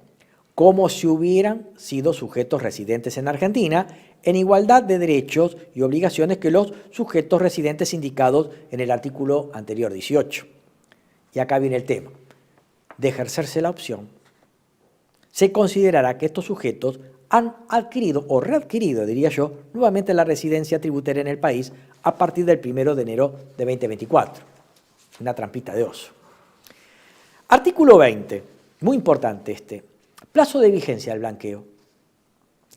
como si hubieran sido sujetos residentes en Argentina, en igualdad de derechos y obligaciones que los sujetos residentes indicados en el artículo anterior 18. Y acá viene el tema. De ejercerse la opción, se considerará que estos sujetos han adquirido o readquirido, diría yo, nuevamente la residencia tributaria en el país a partir del 1 de enero de 2024. Una trampita de oso. Artículo 20, muy importante plazo de vigencia del blanqueo.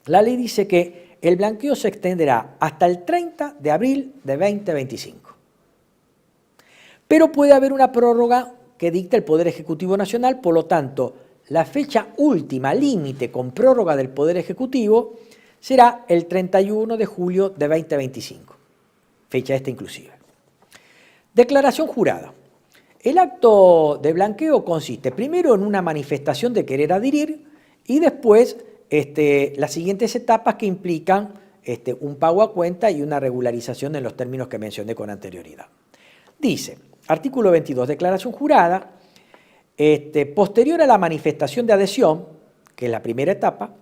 La ley dice que el blanqueo se extenderá hasta el 30 de abril de 2025. Pero puede haber una prórroga que dicta el Poder Ejecutivo Nacional, por lo tanto, la fecha última límite con prórroga del Poder Ejecutivo será el 31 de julio de 2025, fecha esta inclusive. Declaración jurada. El acto de blanqueo consiste primero en una manifestación de querer adherir y después las siguientes etapas que implican un pago a cuenta y una regularización en los términos que mencioné con anterioridad. Dice, artículo 22, declaración jurada, posterior a la manifestación de adhesión, que es la primera etapa,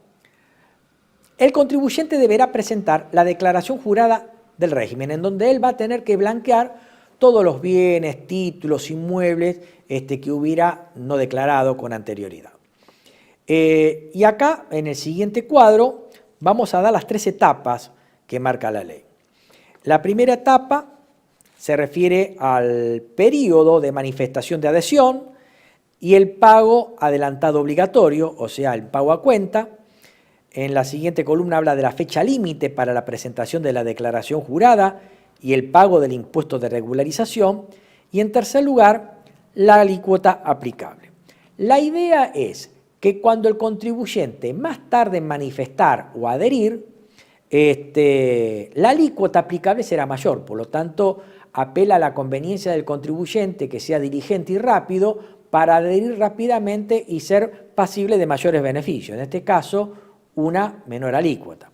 el contribuyente deberá presentar la declaración jurada del régimen, en donde él va a tener que blanquear todos los bienes, títulos, inmuebles que hubiera no declarado con anterioridad. Y acá, en el siguiente cuadro, vamos a dar las 3 etapas que marca la ley. La primera etapa se refiere al periodo de manifestación de adhesión y el pago adelantado obligatorio, o sea, el pago a cuenta. En la siguiente columna habla de la fecha límite para la presentación de la declaración jurada y el pago del impuesto de regularización, y en tercer lugar, la alícuota aplicable. La idea es que cuando el contribuyente más tarde en manifestar o adherir, la alícuota aplicable será mayor, por lo tanto, apela a la conveniencia del contribuyente que sea diligente y rápido para adherir rápidamente y ser pasible de mayores beneficios, en este caso, una menor alícuota.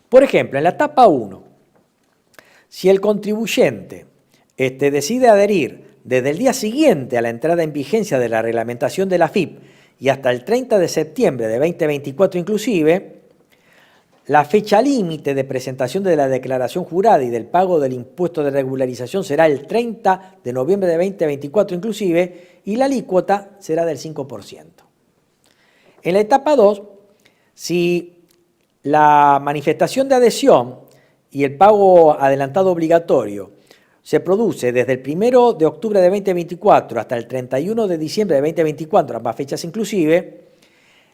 Por ejemplo, en la etapa 1, si el contribuyente decide adherir desde el día siguiente a la entrada en vigencia de la reglamentación de la AFIP y hasta el 30 de septiembre de 2024 inclusive, la fecha límite de presentación de la declaración jurada y del pago del impuesto de regularización será el 30 de noviembre de 2024 inclusive, y la alícuota será del 5%. En la etapa 2, Si la manifestación de adhesión y el pago adelantado obligatorio se produce desde el 1 de octubre de 2024 hasta el 31 de diciembre de 2024, ambas fechas inclusive,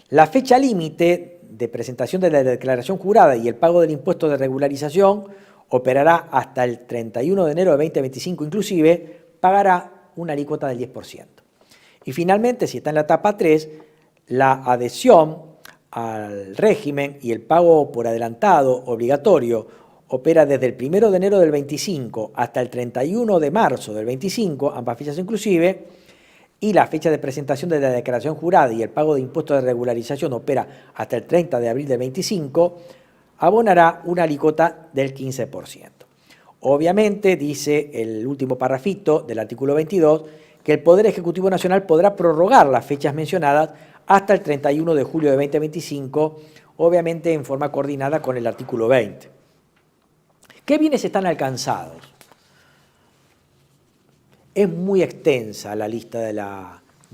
la fecha límite de presentación de la declaración jurada y el pago del impuesto de regularización operará hasta el 31 de enero de 2025 inclusive, pagará una alícuota del 10%. Y finalmente, si está en la etapa 3, la adhesión al régimen y el pago por adelantado obligatorio opera desde el 1 de enero del 25 hasta el 31 de marzo del 25, ambas fechas inclusive, y la fecha de presentación de la declaración jurada y el pago de impuestos de regularización opera hasta el 30 de abril del 25, abonará una alícuota del 15%. Obviamente, dice el último parrafito del artículo 22, que el Poder Ejecutivo Nacional podrá prorrogar las fechas mencionadas hasta el 31 de julio de 2025, obviamente en forma coordinada con el artículo 20. ¿Qué bienes están alcanzados? Es muy extensa la lista de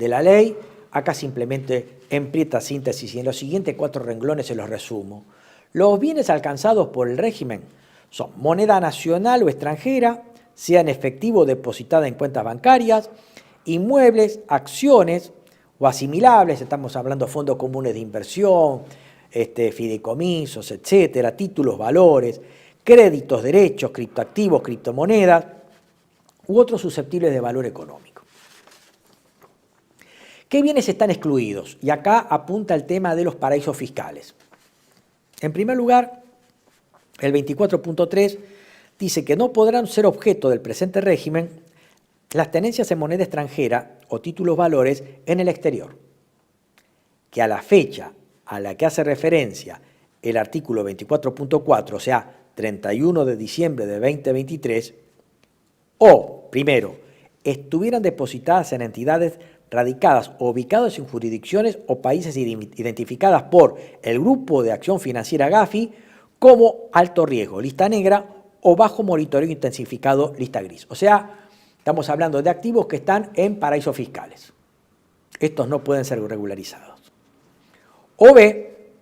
la ley. Acá simplemente en prieta síntesis y en los siguientes 4 renglones se los resumo. Los bienes alcanzados por el régimen son moneda nacional o extranjera, sea en efectivo depositada en cuentas bancarias, inmuebles, acciones o asimilables, estamos hablando de fondos comunes de inversión, fideicomisos, etcétera, títulos, valores, créditos, derechos, criptoactivos, criptomonedas u otros susceptibles de valor económico. ¿Qué bienes están excluidos? Y acá apunta el tema de los paraísos fiscales. En primer lugar, el 24.3 dice que no podrán ser objeto del presente régimen las tenencias en moneda extranjera o títulos valores en el exterior, que a la fecha a la que hace referencia el artículo 24.4, o sea, 31 de diciembre de 2023, o, primero, estuvieran depositadas en entidades radicadas o ubicadas en jurisdicciones o países identificadas por el Grupo de Acción Financiera Gafi como alto riesgo, lista negra, o bajo monitoreo intensificado, lista gris. O sea, estamos hablando de activos que están en paraísos fiscales. Estos no pueden ser regularizados. O B,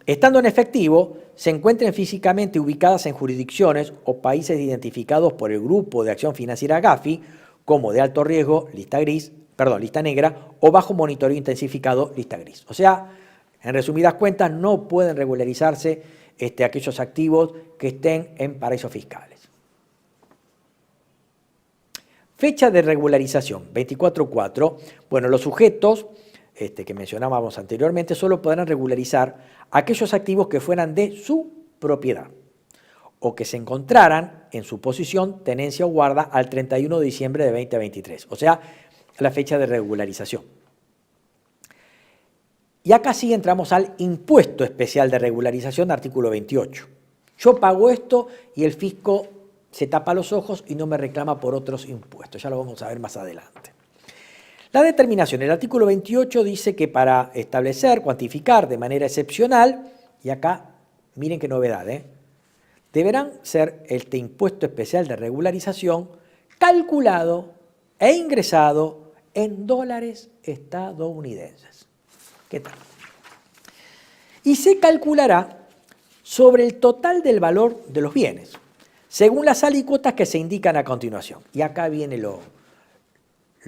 estando en efectivo, se encuentren físicamente ubicadas en jurisdicciones o países identificados por el Grupo de Acción Financiera Gafi como de alto riesgo, lista negra, o bajo monitoreo intensificado, lista gris. O sea, en resumidas cuentas, no pueden regularizarse aquellos activos que estén en paraísos fiscales. Fecha de regularización, 24.4. Bueno, los sujetos que mencionábamos anteriormente solo podrán regularizar aquellos activos que fueran de su propiedad o que se encontraran en su posesión, tenencia o guarda al 31 de diciembre de 2023, o sea, la fecha de regularización. Y acá sí entramos al impuesto especial de regularización, artículo 28. Yo pago esto y el fisco se tapa los ojos y no me reclama por otros impuestos. Ya lo vamos a ver más adelante. La determinación, el artículo 28 dice que para establecer, cuantificar de manera excepcional, y acá miren qué novedad, deberán ser este impuesto especial de regularización calculado e ingresado en dólares estadounidenses. ¿Qué tal? Y se calculará sobre el total del valor de los bienes, según las alícuotas que se indican a continuación. Y acá viene lo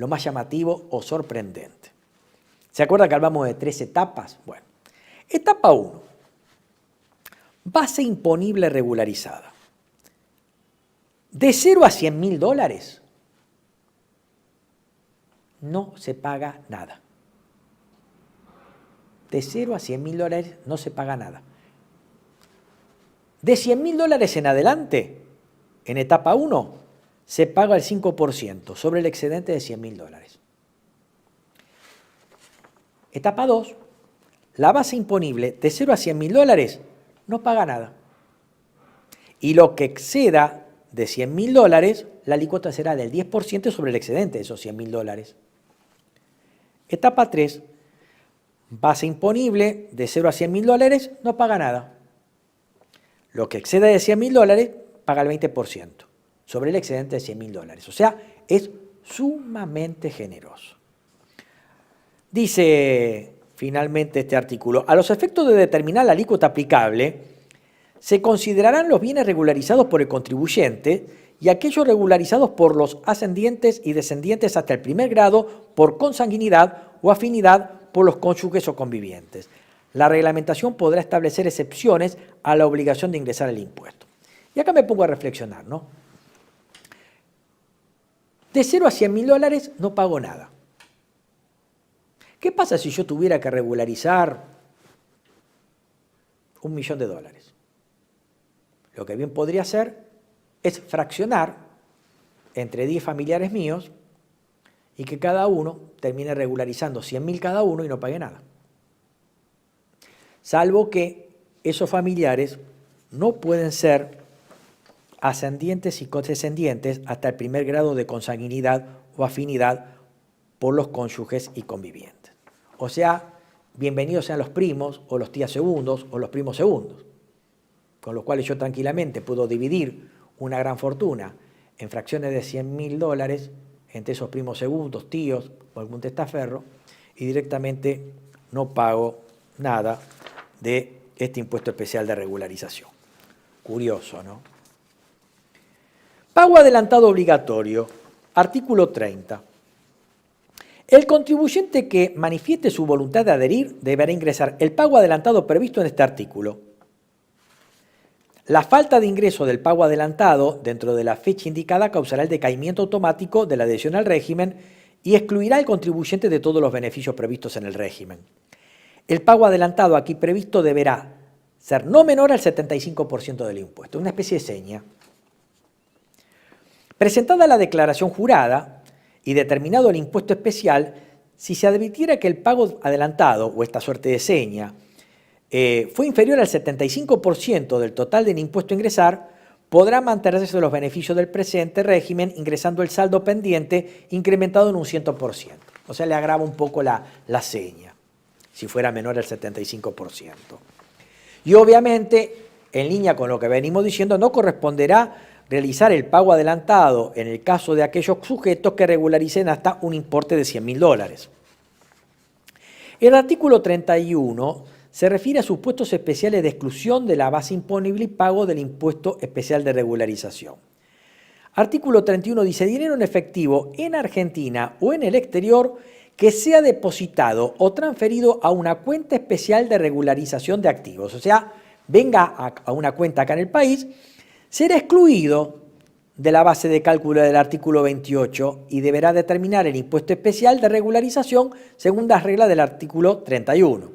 más llamativo o sorprendente. ¿Se acuerdan que hablamos de 3 etapas? Bueno, etapa 1. Base imponible regularizada. De 0 a $100.000 no se paga nada. De 0 a $100.000 no se paga nada. De $100.000 en adelante, en etapa 1, se paga el 5% sobre el excedente de $100.000. Etapa 2, la base imponible de 0 a $100.000 no paga nada. Y lo que exceda de $100.000, la alícuota será del 10% sobre el excedente de esos $100.000. Etapa 3, base imponible de 0 a $100.000 no paga nada. Lo que exceda de $100.000 paga el 20% sobre el excedente de $100.000. O sea, es sumamente generoso. Dice finalmente este artículo. A los efectos de determinar la alícuota aplicable, se considerarán los bienes regularizados por el contribuyente y aquellos regularizados por los ascendientes y descendientes hasta el primer grado por consanguinidad o afinidad por los cónyuges o convivientes. La reglamentación podrá establecer excepciones a la obligación de ingresar el impuesto. Y acá me pongo a reflexionar, ¿no? De 0 a 100.000 dólares no pago nada. ¿Qué pasa si yo tuviera que regularizar $1.000.000? Lo que bien podría hacer es fraccionar entre 10 familiares míos y que cada uno termine regularizando 100.000 cada uno y no pague nada. Salvo que esos familiares no pueden ser ascendientes y condescendientes hasta el primer grado de consanguinidad o afinidad por los cónyuges y convivientes. O sea, bienvenidos sean los primos o los tías segundos o los primos segundos, con los cuales yo tranquilamente puedo dividir una gran fortuna en fracciones de $100.000 entre esos primos segundos, tíos o algún testaferro, y directamente no pago nada de este impuesto especial de regularización. Curioso, ¿no? Pago adelantado obligatorio, artículo 30. El contribuyente que manifieste su voluntad de adherir deberá ingresar el pago adelantado previsto en este artículo. La falta de ingreso del pago adelantado dentro de la fecha indicada causará el decaimiento automático de la adhesión al régimen y excluirá al contribuyente de todos los beneficios previstos en el régimen. El pago adelantado aquí previsto deberá ser no menor al 75% del impuesto, una especie de seña. Presentada la declaración jurada y determinado el impuesto especial, si se advirtiera que el pago adelantado o esta suerte de seña fue inferior al 75% del total del impuesto a ingresar, podrá mantenerse los beneficios del presente régimen ingresando el saldo pendiente incrementado en un 100%. O sea, le agrava un poco la seña, si fuera menor al 75%. Y obviamente, en línea con lo que venimos diciendo, no corresponderá realizar el pago adelantado en el caso de aquellos sujetos que regularicen hasta un importe de $100.000. El artículo 31 se refiere a supuestos especiales de exclusión de la base imponible y pago del impuesto especial de regularización. Artículo 31 dice: dinero en efectivo en Argentina o en el exterior que sea depositado o transferido a una cuenta especial de regularización de activos. O sea, venga a una cuenta acá en el país, será excluido de la base de cálculo del artículo 28 y deberá determinar el impuesto especial de regularización según las reglas del artículo 31.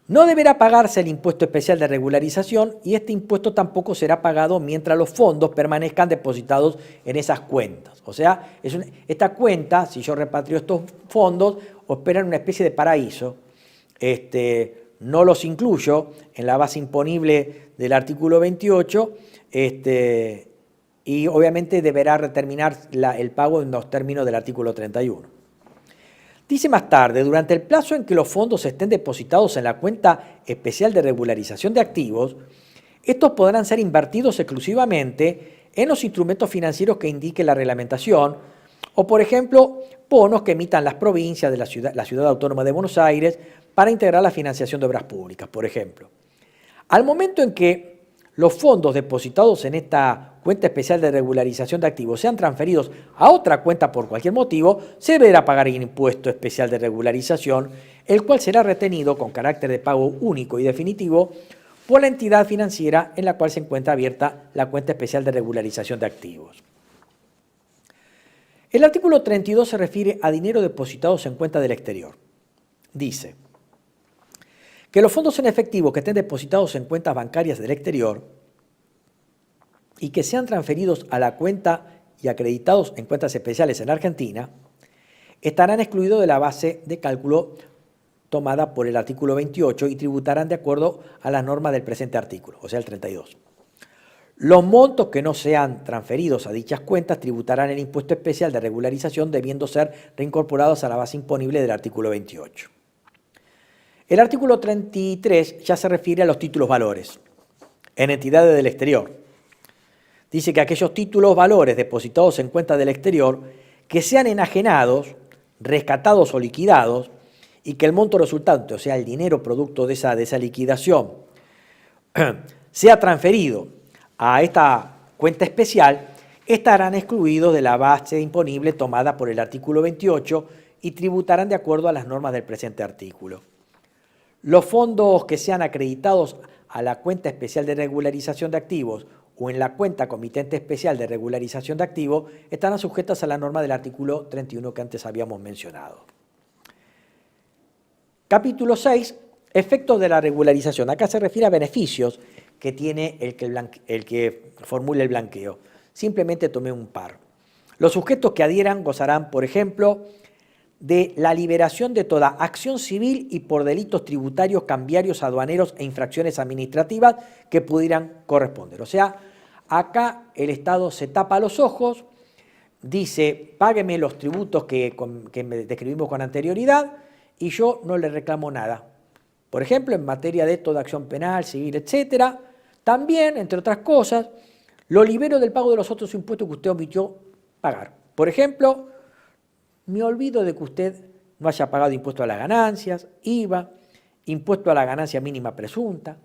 No deberá pagarse el impuesto especial de regularización y este impuesto tampoco será pagado mientras los fondos permanezcan depositados en esas cuentas. O sea, esta cuenta, si yo repatrio estos fondos, opera en una especie de paraíso. No los incluyo en la base imponible del artículo 28 y obviamente deberá determinar el pago en los términos del artículo 31. Dice más tarde: durante el plazo en que los fondos estén depositados en la cuenta especial de regularización de activos, estos podrán ser invertidos exclusivamente en los instrumentos financieros que indique la reglamentación o, por ejemplo, bonos que emitan las provincias de la Ciudad Autónoma de Buenos Aires para integrar la financiación de obras públicas, por ejemplo. Al momento en que los fondos depositados en esta cuenta especial de regularización de activos sean transferidos a otra cuenta por cualquier motivo, se deberá pagar el impuesto especial de regularización, el cual será retenido con carácter de pago único y definitivo por la entidad financiera en la cual se encuentra abierta la cuenta especial de regularización de activos. El artículo 32 se refiere a dinero depositados en cuenta del exterior. Dice que los fondos en efectivo que estén depositados en cuentas bancarias del exterior y que sean transferidos a la cuenta y acreditados en cuentas especiales en Argentina, estarán excluidos de la base de cálculo tomada por el artículo 28 y tributarán de acuerdo a las normas del presente artículo, o sea, el 32. Los montos que no sean transferidos a dichas cuentas tributarán el impuesto especial de regularización, debiendo ser reincorporados a la base imponible del artículo 28. El artículo 33 ya se refiere a los títulos valores en entidades del exterior. Dice que aquellos títulos valores depositados en cuentas del exterior que sean enajenados, rescatados o liquidados y que el monto resultante, o sea, el dinero producto de esa liquidación, sea transferido a esta cuenta especial, estarán excluidos de la base imponible tomada por el artículo 28 y tributarán de acuerdo a las normas del presente artículo. Los fondos que sean acreditados a la cuenta especial de regularización de activos o en la cuenta comitente especial de regularización de activos estarán sujetas a la norma del artículo 31 que antes habíamos mencionado. Capítulo 6. Efectos de la regularización. Acá se refiere a beneficios que tiene el que formule el blanqueo. Simplemente tomé un par. Los sujetos que adhieran gozarán, por ejemplo, de la liberación de toda acción civil y por delitos tributarios, cambiarios, aduaneros e infracciones administrativas que pudieran corresponder. O sea, acá el Estado se tapa los ojos, dice, págueme los tributos que describimos con anterioridad y yo no le reclamo nada. Por ejemplo, en materia de toda acción penal, civil, etc. También, entre otras cosas, lo libero del pago de los otros impuestos que usted omitió pagar. Por ejemplo, me olvido de que usted no haya pagado impuesto a las ganancias, IVA, impuesto a la ganancia mínima presunta,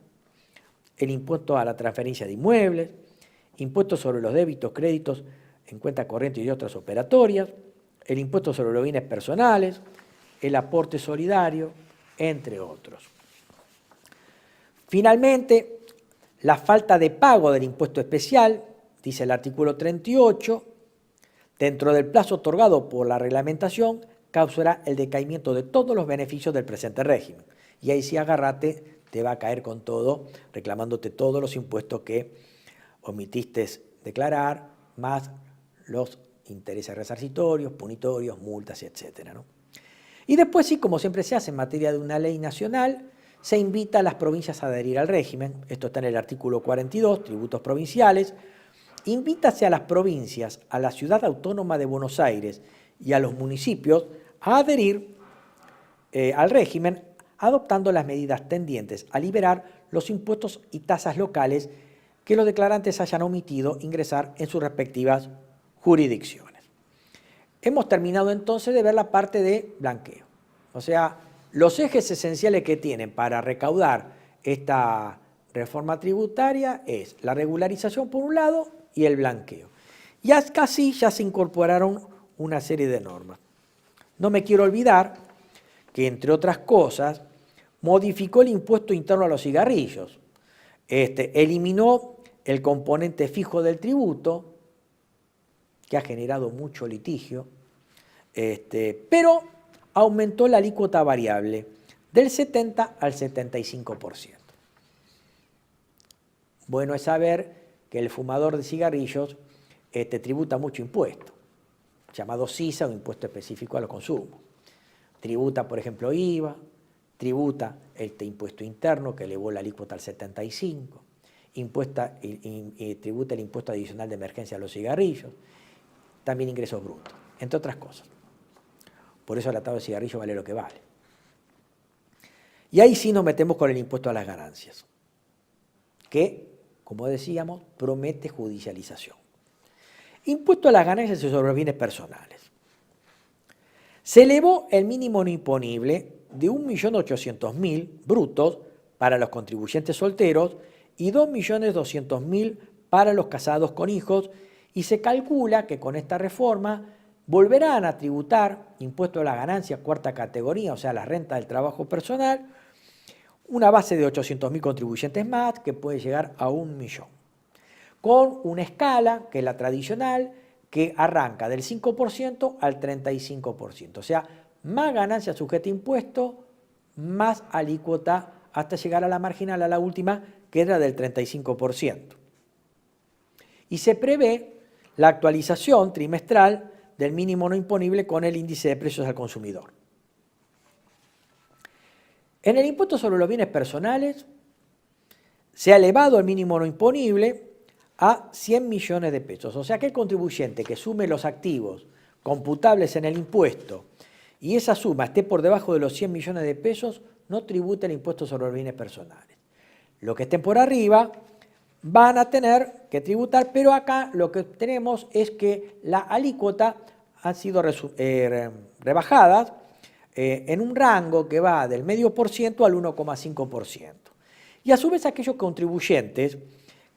el impuesto a la transferencia de inmuebles, impuesto sobre los débitos, créditos en cuenta corriente y otras operatorias, el impuesto sobre los bienes personales, el aporte solidario, entre otros. Finalmente, la falta de pago del impuesto especial, dice el artículo 38, dentro del plazo otorgado por la reglamentación, causará el decaimiento de todos los beneficios del presente régimen. Y ahí sí, agárrate, te va a caer con todo, reclamándote todos los impuestos que omitiste declarar, más los intereses resarcitorios, punitorios, multas, etc., ¿no? Y después sí, como siempre se hace en materia de una ley nacional, se invita a las provincias a adherir al régimen. Esto está en el artículo 42, tributos provinciales. Invítase a las provincias, a la Ciudad Autónoma de Buenos Aires y a los municipios a adherir al régimen, adoptando las medidas tendientes a liberar los impuestos y tasas locales que los declarantes hayan omitido ingresar en sus respectivas jurisdicciones. Hemos terminado entonces de ver la parte de blanqueo. O sea, los ejes esenciales que tienen para recaudar esta reforma tributaria es la regularización por un lado y el blanqueo. Y casi ya se incorporaron una serie de normas. No me quiero olvidar que, entre otras cosas, modificó el impuesto interno a los cigarrillos. Eliminó el componente fijo del tributo, que ha generado mucho litigio, pero aumentó la alícuota variable del 70 al 75%. Bueno es saber que el fumador de cigarrillos tributa mucho impuesto, llamado CISA o impuesto específico a los consumos. Tributa, por ejemplo, IVA, tributa impuesto interno que elevó la alícuota al 75%, tributa el impuesto adicional de emergencia a los cigarrillos, también ingresos brutos, entre otras cosas. Por eso el atado de cigarrillo vale lo que vale. Y ahí sí nos metemos con el impuesto a las ganancias, que, como decíamos, promete judicialización. Impuesto a las ganancias sobre los bienes personales. Se elevó el mínimo no imponible de 1.800.000 brutos para los contribuyentes solteros y 2.200.000 para los casados con hijos, y se calcula que con esta reforma volverán a tributar impuesto a la ganancia cuarta categoría, o sea, la renta del trabajo personal, una base de 800.000 contribuyentes más, que puede llegar a 1 millón, con una escala, que es la tradicional, que arranca del 5% al 35%, o sea, más ganancia sujeta a impuesto, más alícuota, hasta llegar a la marginal, a la última, que era del 35%. Y se prevé la actualización trimestral del mínimo no imponible con el índice de precios al consumidor. En el impuesto sobre los bienes personales se ha elevado el mínimo no imponible a 100 millones de pesos. O sea que el contribuyente que sume los activos computables en el impuesto y esa suma esté por debajo de los 100 millones de pesos, no tributa el impuesto sobre los bienes personales. Los que estén por arriba van a tener que tributar, pero acá lo que tenemos es que la alícuota han sido rebajadas en un rango que va del 0,5% al 1,5%. Y a su vez aquellos contribuyentes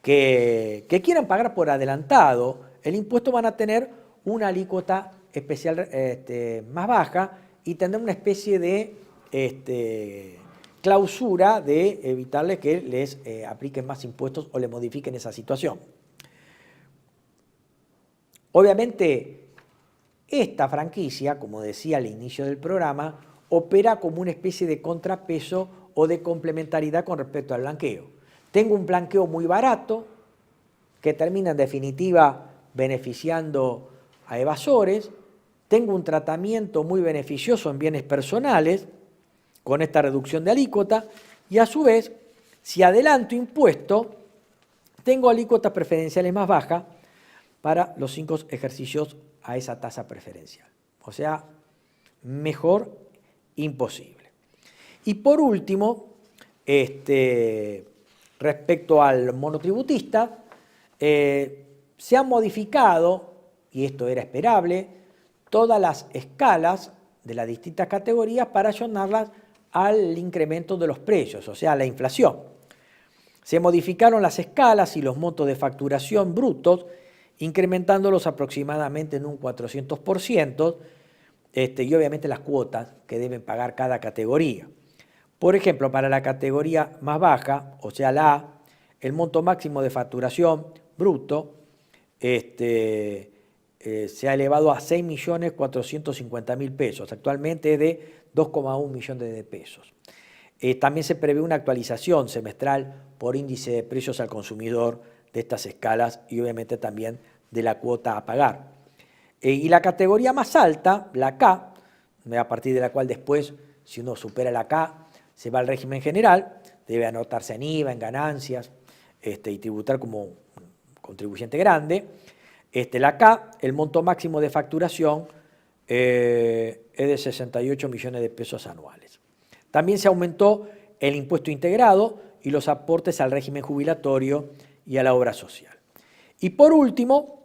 que quieran pagar por adelantado el impuesto van a tener una alícuota especial más baja y tendrán una especie de clausura de evitarles que les apliquen más impuestos o le modifiquen esa situación. Obviamente, esta franquicia, como decía al inicio del programa, opera como una especie de contrapeso o de complementariedad con respecto al blanqueo. Tengo un blanqueo muy barato que termina en definitiva beneficiando a evasores. Tengo un tratamiento muy beneficioso en bienes personales con esta reducción de alícuota y a su vez, si adelanto impuesto, tengo alícuotas preferenciales más bajas para los 5 ejercicios a esa tasa preferencial. O sea, mejor imposible. Y por último, respecto al monotributista, se han modificado, y esto era esperable, todas las escalas de las distintas categorías para ayornarlas al incremento de los precios, o sea, a la inflación. Se modificaron las escalas y los montos de facturación brutos, incrementándolos aproximadamente en un 400%, y obviamente las cuotas que deben pagar cada categoría. Por ejemplo, para la categoría más baja, o sea la A, el monto máximo de facturación bruto se ha elevado a 6.450.000 pesos. Actualmente es de 2,1 millones de pesos. También se prevé una actualización semestral por índice de precios al consumidor de estas escalas y obviamente también de la cuota a pagar. Y la categoría más alta, la K, a partir de la cual después, si uno supera la K, se va al régimen general, debe anotarse en IVA, en ganancias, y tributar como contribuyente grande. La K, el monto máximo de facturación es de 68 millones de pesos anuales. También se aumentó el impuesto integrado y los aportes al régimen jubilatorio y a la obra social. Y por último,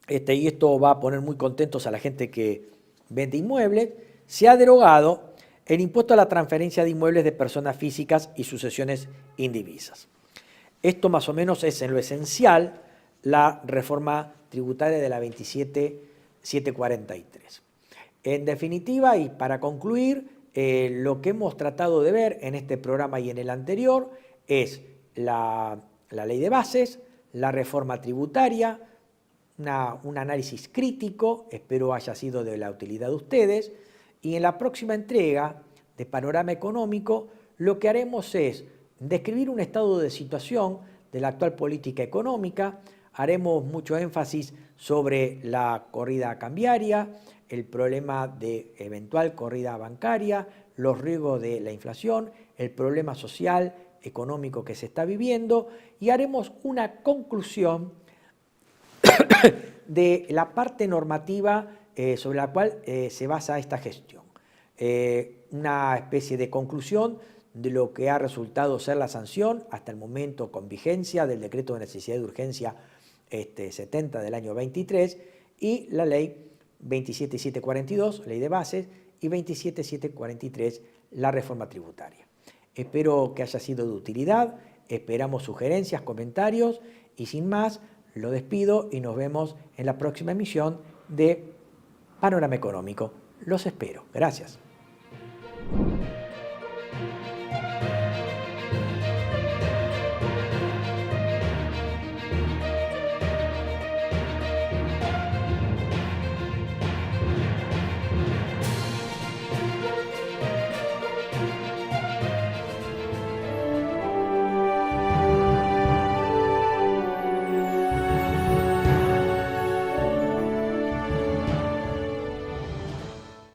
y esto va a poner muy contentos a la gente que vende inmuebles, se ha derogado el impuesto a la transferencia de inmuebles de personas físicas y sucesiones indivisas. Esto más o menos es en lo esencial la reforma tributaria de la 27743. En definitiva, y para concluir, lo que hemos tratado de ver en este programa y en el anterior es la ley de bases, la reforma tributaria, un análisis crítico, espero haya sido de la utilidad de ustedes, y en la próxima entrega de Panorama Económico lo que haremos es describir un estado de situación de la actual política económica, haremos mucho énfasis sobre la corrida cambiaria, el problema de eventual corrida bancaria, los riesgos de la inflación, el problema social, económico que se está viviendo y haremos una conclusión de la parte normativa sobre la cual se basa esta gestión. Una especie de conclusión de lo que ha resultado ser la sanción hasta el momento con vigencia del decreto de necesidad de urgencia 70 del año 23 y la ley 27742, ley de bases, y 27743, la reforma tributaria. Espero que haya sido de utilidad, esperamos sugerencias, comentarios y sin más, lo despido y nos vemos en la próxima emisión de Panorama Económico. Los espero. Gracias.